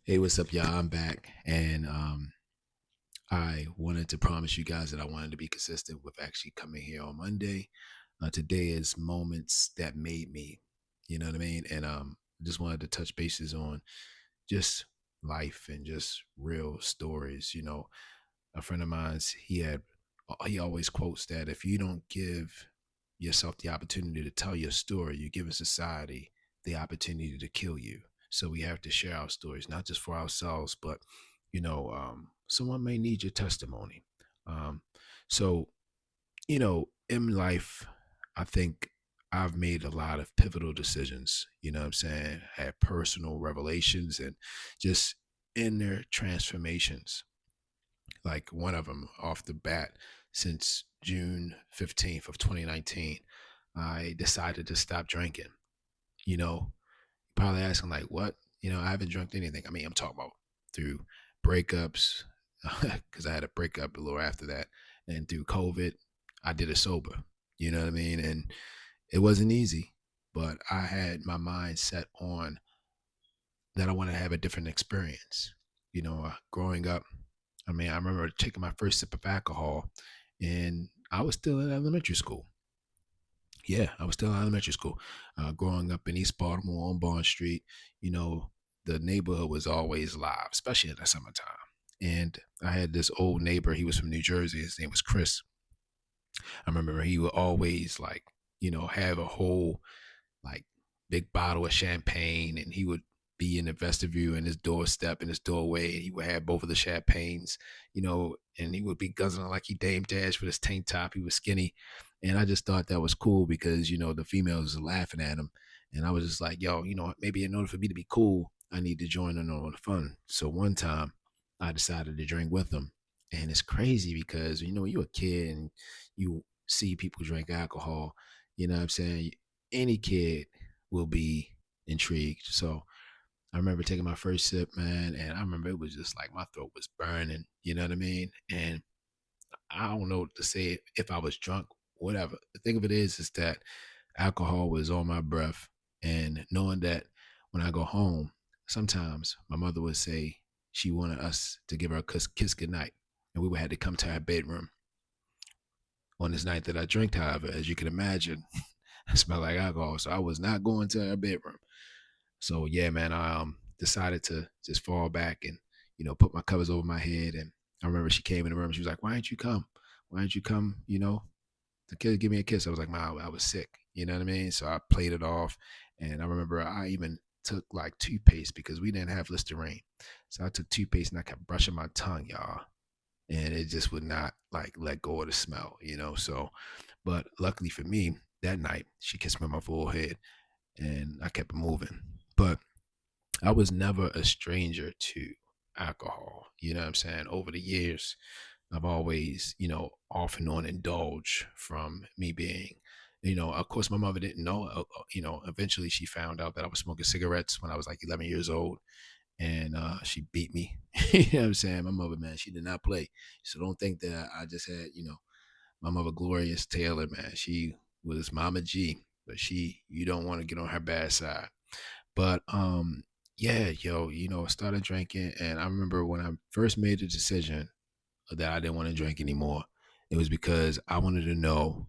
Hey, what's up, y'all? I'm back, and I wanted to promise you guys that I wanted to be consistent with actually coming here on Monday. Today is moments that made me, you know what I mean? And just wanted to touch bases on just life and just real stories. A friend of mine's he always quotes that if you don't give yourself the opportunity to tell your story, you're giving society the opportunity to kill you. So we have to share our stories, not just for ourselves, but someone may need your testimony. Um, so in life, I think I've made a lot of pivotal decisions. You know what I'm saying? Had personal revelations and just inner transformations, like one of them off the bat. Since June 15th of 2019, I decided to stop drinking. you know Probably asking like, what? I haven't drunk anything. I mean, I'm talking about through breakups, because I had a breakup a little after that, and through COVID I did it sober. You know what I mean? And it wasn't easy, but I had my mind set on that I wanted to have a different experience. Growing up, I mean, I remember taking my first sip of alcohol, and I was still in elementary school. Yeah, I was still in elementary school. Growing up in East Baltimore on Bond Street, you know, the neighborhood was always live, especially in the summertime. And I had this old neighbor. He was from New Jersey. His name was Chris. I remember he would always like, have a whole like big bottle of champagne, and he would be in the vestibule in his doorstep in his doorway, and he would have both of the champagnes, and he would be guzzling like he Dame Dash with his tank top. He was skinny, and I just thought that was cool because the females were laughing at him, and I was just like, yo, maybe in order for me to be cool, I need to join in on the fun. So one time I decided to drink with him, and it's crazy because you're a kid and you see people drink alcohol. You know what I'm saying? Any kid will be intrigued. So I remember taking my first sip, man, and I remember it was just like my throat was burning. You know what I mean? And I don't know what to say if I was drunk, whatever. The thing of it is that alcohol was on my breath, and knowing that when I go home, sometimes my mother would say she wanted us to give her a kiss goodnight, and we would have to come to our bedroom. On this night that I drank, however, as you can imagine, I smelled like alcohol, so I was not going to our bedroom. So yeah, man, I decided to just fall back and put my covers over my head. And I remember she came in the room. She was like, "Why didn't you come? Why didn't you come? To give me a kiss." I was like, "Ma, I was sick." You know what I mean? So I played it off, and I remember I even took like toothpaste because we didn't have Listerine. So I took toothpaste and I kept brushing my tongue, y'all, and it just would not like let go of the smell. So, but luckily for me, that night she kissed me on my forehead, and I kept moving. But I was never a stranger to alcohol. You know what I'm saying? Over the years, I've always, off and on indulged from me being, of course, my mother didn't know. Eventually she found out that I was smoking cigarettes when I was like 11 years old, and she beat me. You know what I'm saying? My mother, man, she did not play. So don't think that I just had, my mother, Glorious Taylor, man. She was Mama G, but you don't want to get on her bad side. But yeah, yo, I started drinking, and I remember when I first made the decision that I didn't want to drink anymore, it was because I wanted to know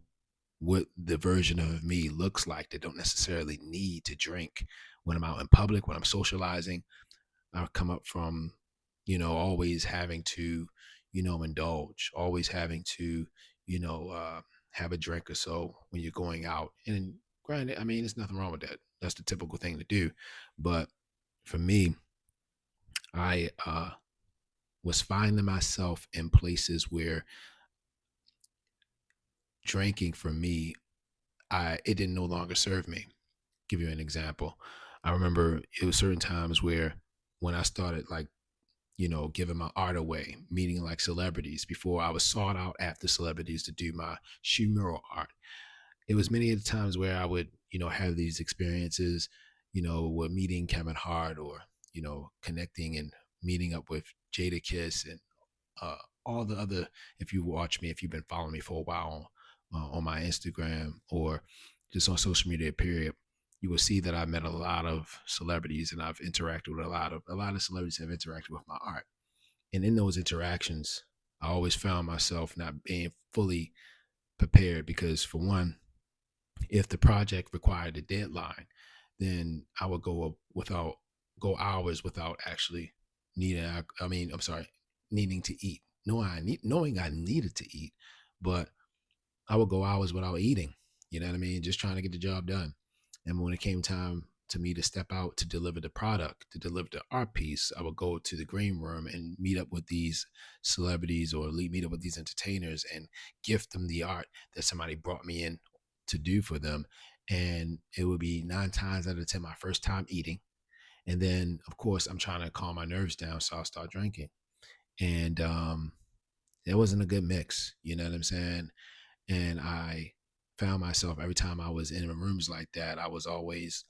what the version of me looks like that don't necessarily need to drink when I'm out in public, when I'm socializing. I've come up from, always having to, indulge, always having to, you know, uh, have a drink or so when you're going out. And granted, I mean, there's nothing wrong with that. That's the typical thing to do. But for me, I was finding myself in places where drinking for me, it didn't no longer serve me. Give you an example. I remember it was certain times where when I started like giving my art away, meeting like celebrities before I was sought out after celebrities to do my shoe mural art. It was many of the times where I would, have these experiences, with meeting Kevin Hart or, connecting and meeting up with Jada Kiss and uh, all the other, if you watch me, if you've been following me for a while on my Instagram or just on social media, period, you will see that I met a lot of celebrities and I've interacted with a lot of celebrities have interacted with my art. And in those interactions, I always found myself not being fully prepared because, for one, if the project required a deadline, then I would go hours without actually needing. I mean, I'm sorry, needing to eat. Knowing I needed to eat, but I would go hours without eating. You know what I mean? Just trying to get the job done. And when it came time to me to step out to deliver the product, to deliver the art piece, I would go to the green room and meet up with these celebrities or meet up with these entertainers and gift them the art that somebody brought me in to do for them. And it would be 9 times out of 10 my first time eating. And then, of course, I'm trying to calm my nerves down, so I'll start drinking. And it wasn't a good mix. You know what I'm saying? And I found myself every time I was in rooms like that, I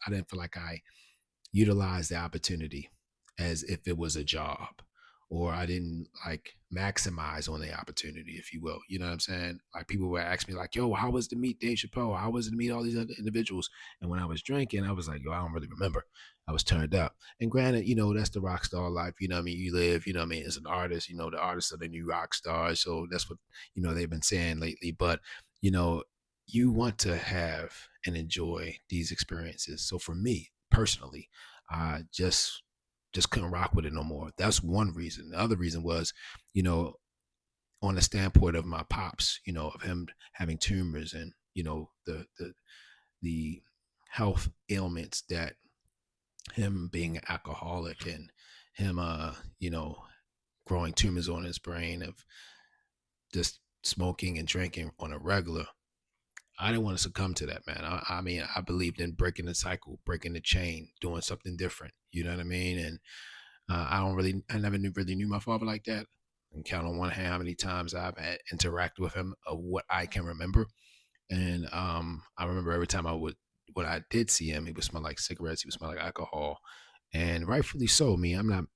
didn't feel like I utilized the opportunity as if it was a job, or I didn't like maximize on the opportunity, if you will. You know what I'm saying? Like, people would ask me like, yo, how was to meet Dave Chappelle? How was it to meet all these other individuals? And when I was drinking, I was like, yo, I don't really remember. I was turned up. And granted, that's the rock star life. You know what I mean? You live, you know what I mean, as an artist, the artists are the new rock stars. So that's what, they've been saying lately. But, you know, you want to have and enjoy these experiences. So for me personally, I just couldn't rock with it no more. That's one reason. The other reason was, you know, on the standpoint of my pops, of him having tumors and, the health ailments that him being an alcoholic and him growing tumors on his brain of just smoking and drinking on a regular. I didn't want to succumb to that, man. I mean, I believed in breaking the cycle, breaking the chain, doing something different. You know what I mean? And I never really knew my father like that. And count on one hand how many times I've had interacted with him of what I can remember. And I remember every time when I did see him, he would smell like cigarettes, he would smell like alcohol, and rightfully so. Me, I'm not,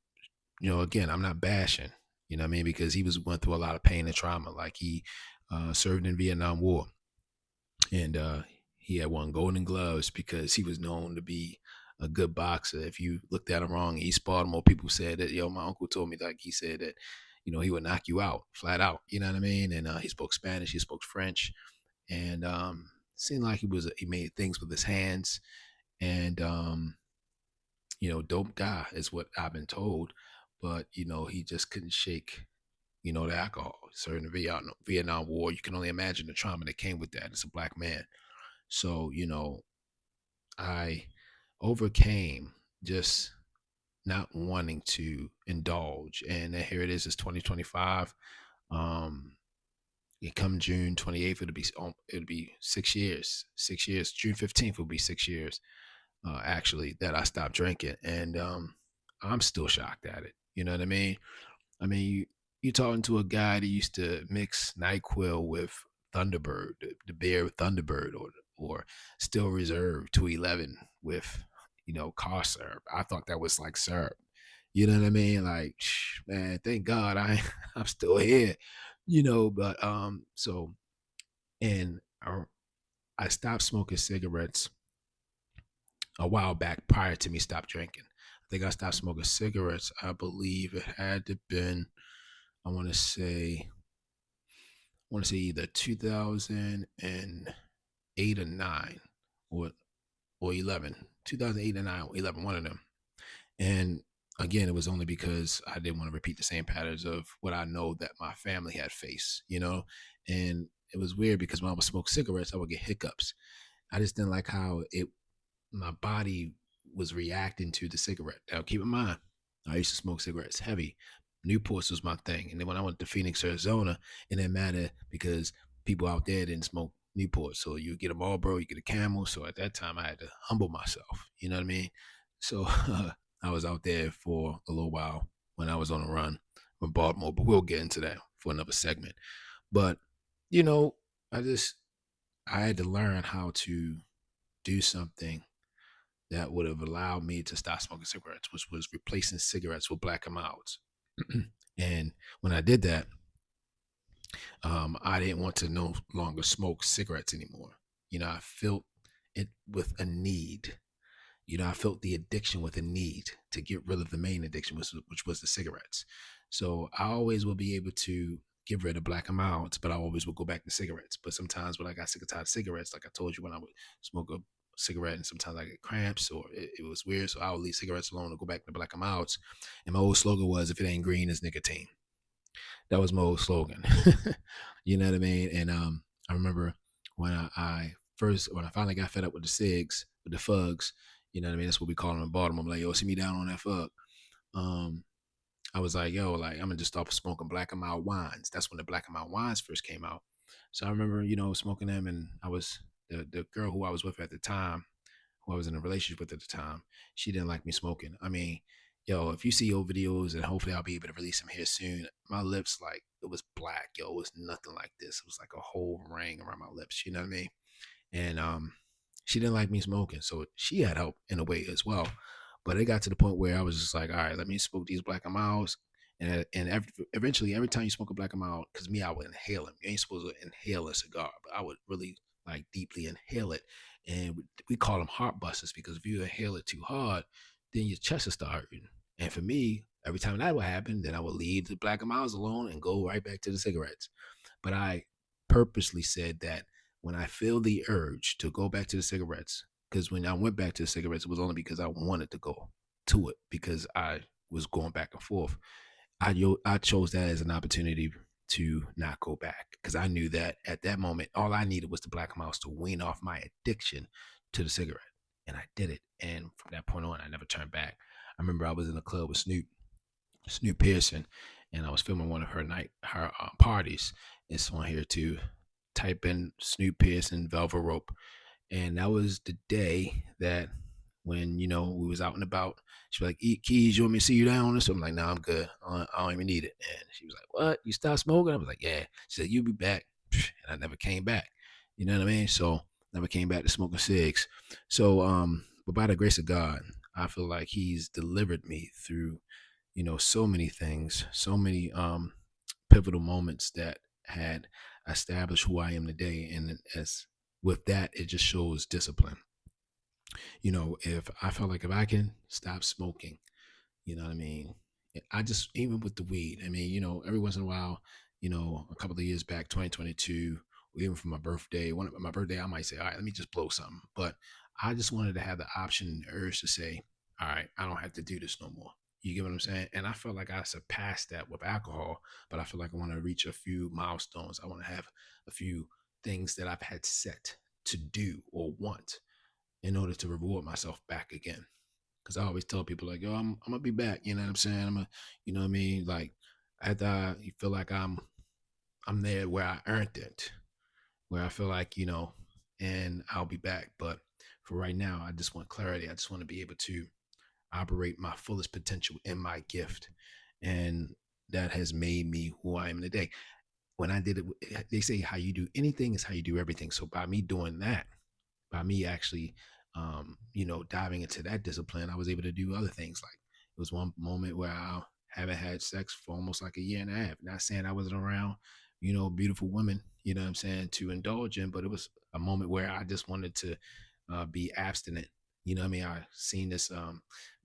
again, I'm not bashing, you know what I mean, because he was went through a lot of pain and trauma. Like, he served in Vietnam War, and he had won Golden Gloves because he was known to be a good boxer. If you looked at him wrong, he sparred more. People said that, my uncle told me, like, he said that, he would knock you out flat out. You know what I mean? And he spoke Spanish, he spoke French, and seemed like he made things with his hands, and dope guy is what I've been told. But he just couldn't shake the alcohol. Certain Vietnam War, you can only imagine the trauma that came with that as a black man. So, I overcame just not wanting to indulge. And here it is, it's 2025. Um, it come June 28th, it'll be 6 years. 6 years. June 15th will be 6 years, actually, that I stopped drinking. And I'm still shocked at it. You know what I mean? I mean, you talking to a guy that used to mix NyQuil with Thunderbird, the beer with Thunderbird, or Still Reserve 211 with car syrup. I thought that was like syrup. You know what I mean? Like, man, thank God I'm still here. But so, and I stopped smoking cigarettes a while back prior to me stop drinking. I think I stopped smoking cigarettes. I believe it had to been, I want to say either 2008 or 9, or 11, 2008 or 9 or 11, one of them. And again, it was only because I didn't want to repeat the same patterns of what I know that my family had faced, and it was weird because when I would smoke cigarettes, I would get hiccups. I just didn't like how my body was reacting to the cigarette. Now, keep in mind, I used to smoke cigarettes heavy. Newports was my thing. And then when I went to Phoenix, Arizona, it didn't matter because people out there didn't smoke Newport. So you get a Marlboro, you get a Camel. So at that time, I had to humble myself. You know what I mean? So I was out there for a little while when I was on a run from Baltimore, but we'll get into that for another segment. But, you know, I just, I had to learn how to do something that would have allowed me to stop smoking cigarettes, which was replacing cigarettes with black and milds. And when I did that, I didn't want to no longer smoke cigarettes anymore. I felt it with a need. I felt the addiction with a need to get rid of the main addiction, which was the cigarettes. So I always will be able to get rid of black amounts, but I always will go back to cigarettes. But sometimes when I got sick and tired of cigarettes, like I told you, when I would smoke a cigarette and sometimes I get cramps or it was weird. So I would leave cigarettes alone and go back to black amounts. And my old slogan was, if it ain't green, it's nicotine. That was my old slogan. You know what I mean? And I remember when when I finally got fed up with the cigs, with the fugs, you know what I mean? That's what we call them in Baltimore. I'm like, yo, see me down on that fug. Um, I was like, yo, like I'm gonna just start smoking black and mild wines. That's when the black and mild wines first came out. So I remember, smoking them, and I was the girl who I was with at the time, who I was in a relationship with at the time. She didn't like me smoking. I mean, yo, if you see old videos, and hopefully I'll be able to release them here soon. My lips, like it was black, yo, it was nothing like this. It was like a whole ring around my lips. You know what I mean? And she didn't like me smoking, so she had help in a way as well. But it got to the point where I was just like, all right, let me smoke these black and miles. And eventually, every time you smoke a black and mild, because me, I would inhale them. You ain't supposed to inhale a cigar, but I would really like deeply inhale it. And we call them heart busters, because if you inhale it too hard, then your chest will start hurting. And for me, every time that would happen, then I would leave the black and miles alone and go right back to the cigarettes. But I purposely said that when I feel the urge to go back to the cigarettes, because when I went back to the cigarettes, it was only because I wanted to go to it, because I was going back and forth. I chose that as an opportunity to not go back, because I knew that at that moment, all I needed was the black mouse to wean off my addiction to the cigarette. And I did it. And from that point on, I never turned back. I remember I was in a club with Snoop Pearson, and I was filming one of her parties. It's on here too. Type in Snoop Pearson Velvet Rope, and that was the day that when we was out and about, she was like, "Eat Keys, you want me to see you down?" Or something. Like, "No, I'm good. I don't even need it." And she was like, "What? You stopped smoking?" I was like, "Yeah." She said, "You'll be back," and I never came back. You know what I mean? So never came back to smoking cigs. So but by the grace of God, I feel like He's delivered me through so many things, so many pivotal moments that had established who I am today. And as with that, it just shows discipline. If I felt like if I can stop smoking, you know what I mean? I just, even with the weed, I mean, every once in a while, a couple of years back, 2022, or even for my birthday, my birthday, I might say, all right, let me just blow something. But I just wanted to have the option and the urge to say, all right, I don't have to do this no more. You get what I'm saying? And I felt like I surpassed that with alcohol, but I feel like I want to reach a few milestones. I want to have a few things that I've had set to do or want in order to reward myself back again. Because I always tell people like, yo, I'm gonna be back. You know what I'm saying? You know what I mean? Like after you feel like I'm there where I earned it, where I feel like and I'll be back. But for right now, I just want clarity. I just want to be able to operate my fullest potential in my gift, and that has made me who I am today. When I did it, they say how you do anything is how you do everything. So by me doing that, by me actually diving into that discipline, I was able to do other things. Like it was one moment where I haven't had sex for almost like a year and a half. Not saying I wasn't around beautiful women, you know what I'm saying, to indulge in, but it was a moment where I just wanted to be abstinent. You know what I mean? I seen this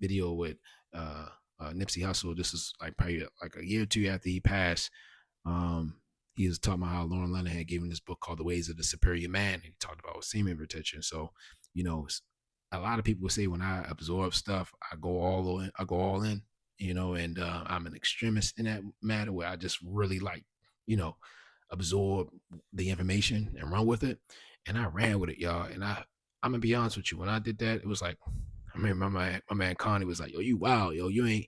video with Nipsey Hussle. This is like probably like a year or two after he passed. um, he was talking about how Lauren Lennon had given this book called The Ways of the Superior Man. And he talked about semen retention. So, you know, a lot of people say when I absorb stuff, I go all in. And I'm an extremist in that matter, where I just really like, you know, absorb the information and run with it. And I ran with it, y'all. And I'm gonna be honest with you. When I did that, it was like, I remember my man Connie was like, "Yo, you wild, yo, you ain't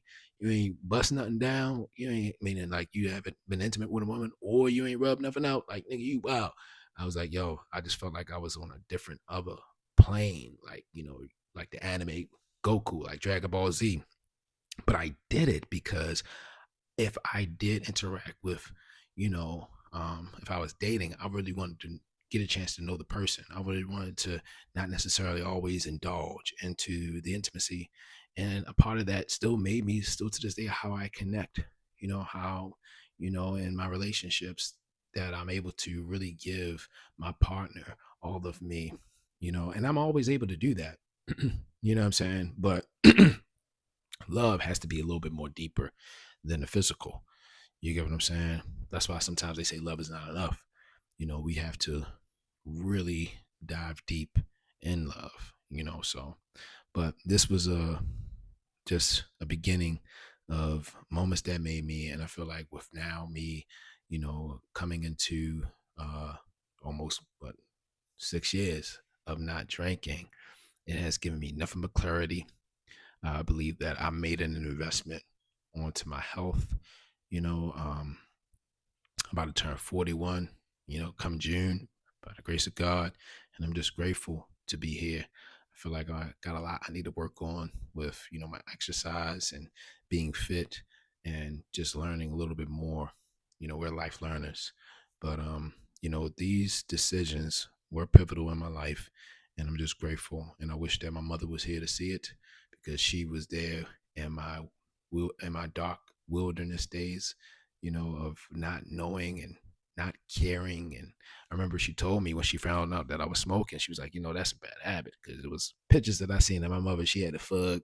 bust nothing down. You ain't meaning like you haven't been intimate with a woman, or you ain't rubbed nothing out. Like nigga, you wow." I was like, "Yo," I just felt like I was on a different other plane, like like the anime Goku, like Dragon Ball Z. But I did it because if I did interact with, if I was dating, I really wanted to get a chance to know the person. I really wanted to not necessarily always indulge into the intimacy. And a part of that still made me, still to this day, how I connect, how, in my relationships, that I'm able to really give my partner all of me, and I'm always able to do that. You know what I'm saying? But love has to be a little bit more deeper than the physical. You get what I'm saying? That's why sometimes they say love is not enough. We have to really dive deep in love, so but this was a just a beginning of moments that made me, and I feel like with now me, coming into almost what 6 years of not drinking, it has given me nothing but clarity. I believe that I made an investment onto my health. You know, I'm about to turn 41, come June, by the grace of God. And I'm just grateful to be here. I feel like I got a lot I need to work on with, my exercise and being fit and just learning a little bit more. We're life learners. But, these decisions were pivotal in my life. And I'm just grateful. And I wish that my mother was here to see it because she was there in my dark wilderness days, of not knowing and not caring. And I remember she told me when she found out that I was smoking, she was like, that's a bad habit because it was pictures that I seen of my mother. She had a fug.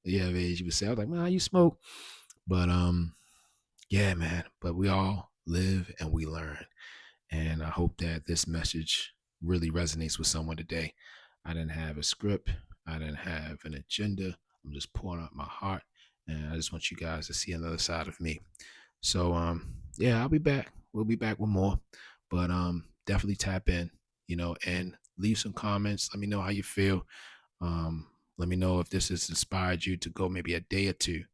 Yeah, man, she would say, I was like, man, you smoke. But yeah, man. But we all live and we learn. And I hope that this message really resonates with someone today. I didn't have a script. I didn't have an agenda. I'm just pouring out my heart. And I just want you guys to see another side of me. So yeah, I'll be back. We'll be back with more. But definitely tap in, and leave some comments. Let me know how you feel. Let me know if this has inspired you to go maybe a day or two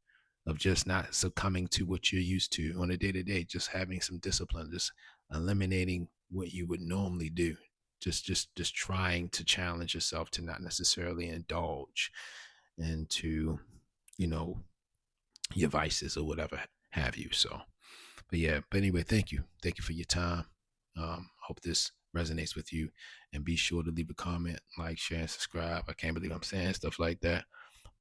of just not succumbing to what you're used to on a day to day, just having some discipline, just eliminating what you would normally do. Just trying to challenge yourself to not necessarily indulge into, you know, your vices or whatever have you. So but yeah, but anyway, thank you. Thank you for your time. Hope this resonates with you. And be sure to leave a comment, like, share, and subscribe. I can't believe I'm saying stuff like that.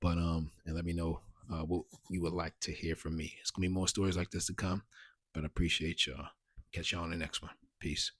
But and let me know what you would like to hear from me. It's gonna be more stories like this to come. But I appreciate y'all. Catch y'all on the next one. Peace.